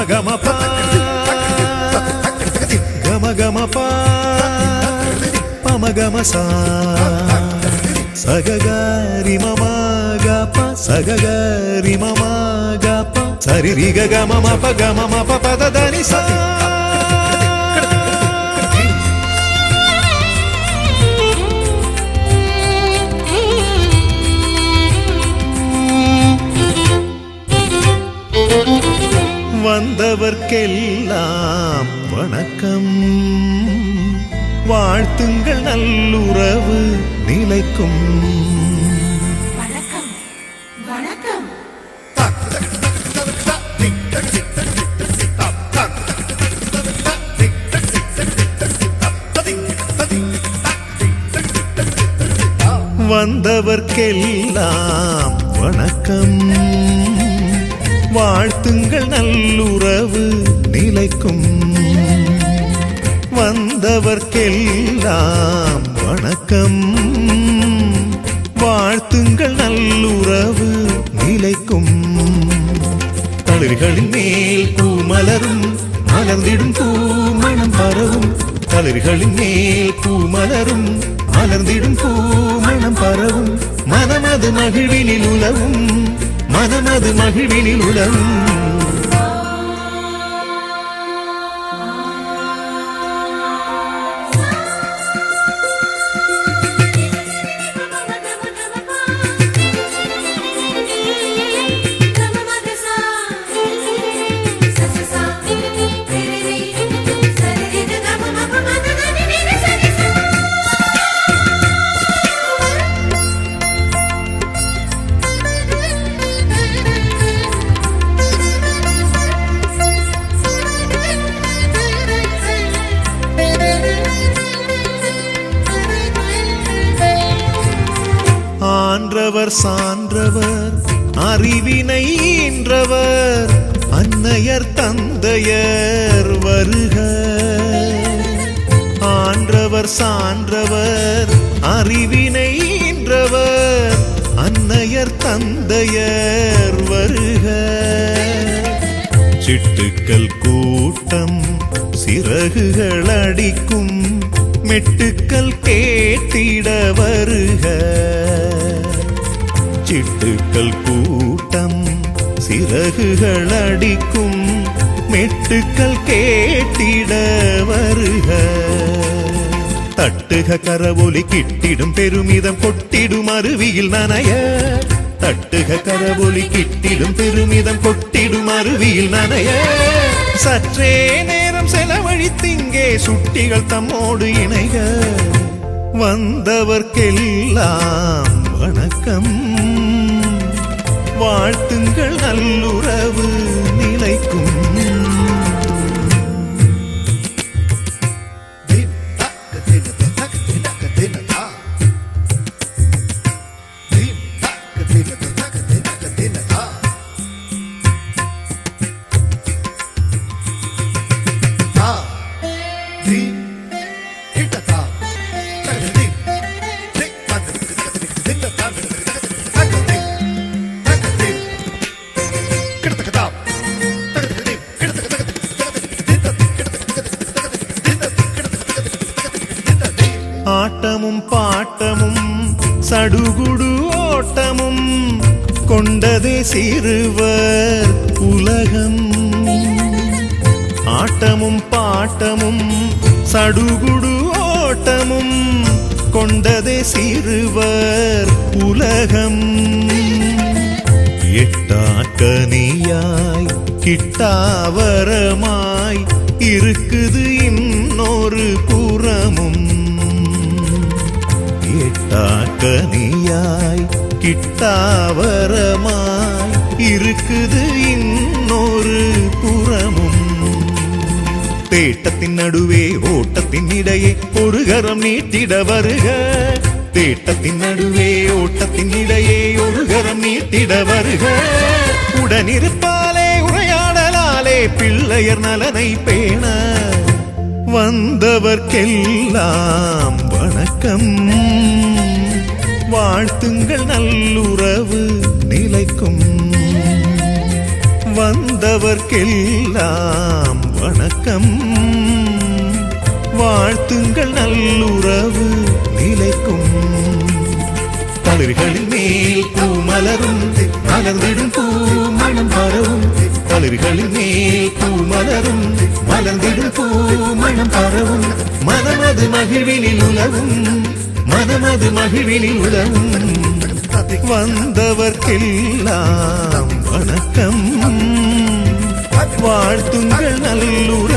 கம பா கம கம பா பம கம சா சககாரி மமா கப சககாரி மமா கப சரி ரி க ம ப பத தனி சா. வந்தவர்க்கெல்லாம் வணக்கம், வாழ்த்துங்கள் நல்லுறவு நிலைக்கும். வணக்கம் வணக்கம். வந்தவர்க்கெல்லாம் வணக்கம், வாழ்த்துங்கள் நல்லுறவு நிலைக்கும். வந்தவர்க்கெல்லாம் வணக்கம், வாழ்த்துங்கள் நல்லுறவு நிலைக்கும். தளிர்களின் மேல் பூமலரும் மலர்ந்திடும் பூமணம் பரவும். தளிர்களின் மேல் பூமலரும் மலர்ந்திடும் பூமணம் பரவும். மனமது மகிழ்வினில் உலவும், மனமது மகிழ்வினில் உலவும். ஆன்றவர் சான்றவர் அறிவினை ஈன்றவர் அன்னையர் தந்தையர் வருக. ஆன்றவர் சான்றவர் அறிவினை ஈன்றவர் அன்னையர் தந்தையர் வருக. சிட்டுக்கள் கூட்டம் சிறகுகள் அடிக்கும், மெட்டுக்கள் கேட்டிட வருக. சிட்டுக்கள் கூட்டம் சிறகுகள் அடிக்கும், மெட்டுக்கள் கேட்டிட வருக. தட்டுக கரவொலி கிட்டிடும் பெருமிதம் கொட்டிடும் அருவியில் நனைய. தட்டுக கரவொலி கிட்டிடும் பெருமிதம் கொட்டிடும் அருவியில் நனைய. சற்றே நேரம் செலவழித்திங்கே சுட்டிகள் தம்மோடு இணைக. வந்தவர்க்கெல்லாம் வணக்கம், வாழ்த்துங்கள் நல்லுறவு நிலைக்கும். ஆட்டமும் பாட்டமும் சடுகுடு ஓட்டமும் கொண்டதே சிறுவர் உலகம். ஆட்டமும் பாட்டமும் சடுகுடு ஓட்டமும் கொண்டதே சிறுவர் உலகம். எட்டாக்கனியாய் கிட்டாவரமாய் இருக்குது இன்னொரு புறமும். எட்டாக்கனியாய் கிட்டாவரமாய் இருக்குது இன்னொரு புறமும். தேட்டத்தின் நடுவே ஓட்டத்தின் இடையே ஒரு கரம் நீட்டிட வருக. தேட்டத்தின் நடுவே ஓட்டத்தின் இடையே ஒரு கரம் நீட்டிட வருக. உடனிருப்பாலே உரையாடலாலே பிள்ளையர் நலனை பேண. வந்தவர்க்கெல்லாம் வணக்கம், வாழ்த்துங்கள் நல்லுறவு நிலைக்கும். வந்தவர்க்கெல்லாம் வணக்கம். வாழ்த்துங்கள் நல்லுறவு நிலைக்கும். தளிர்களின் மேல் பூ மலரும், மலர்ந்திடும் பூ மணம் பரவும். தளிர்களின் மேல் பூ மலரும், மலர்ந்திடும் பூ மணம் பரவும். மனமது மகிழ்வினில் உலவும், மனமது மகிழ்வினில் உலவும். வந்தவர்க்கெல்லாம் வணக்கம். வாழ்த்துங்கள் நல்லுறவு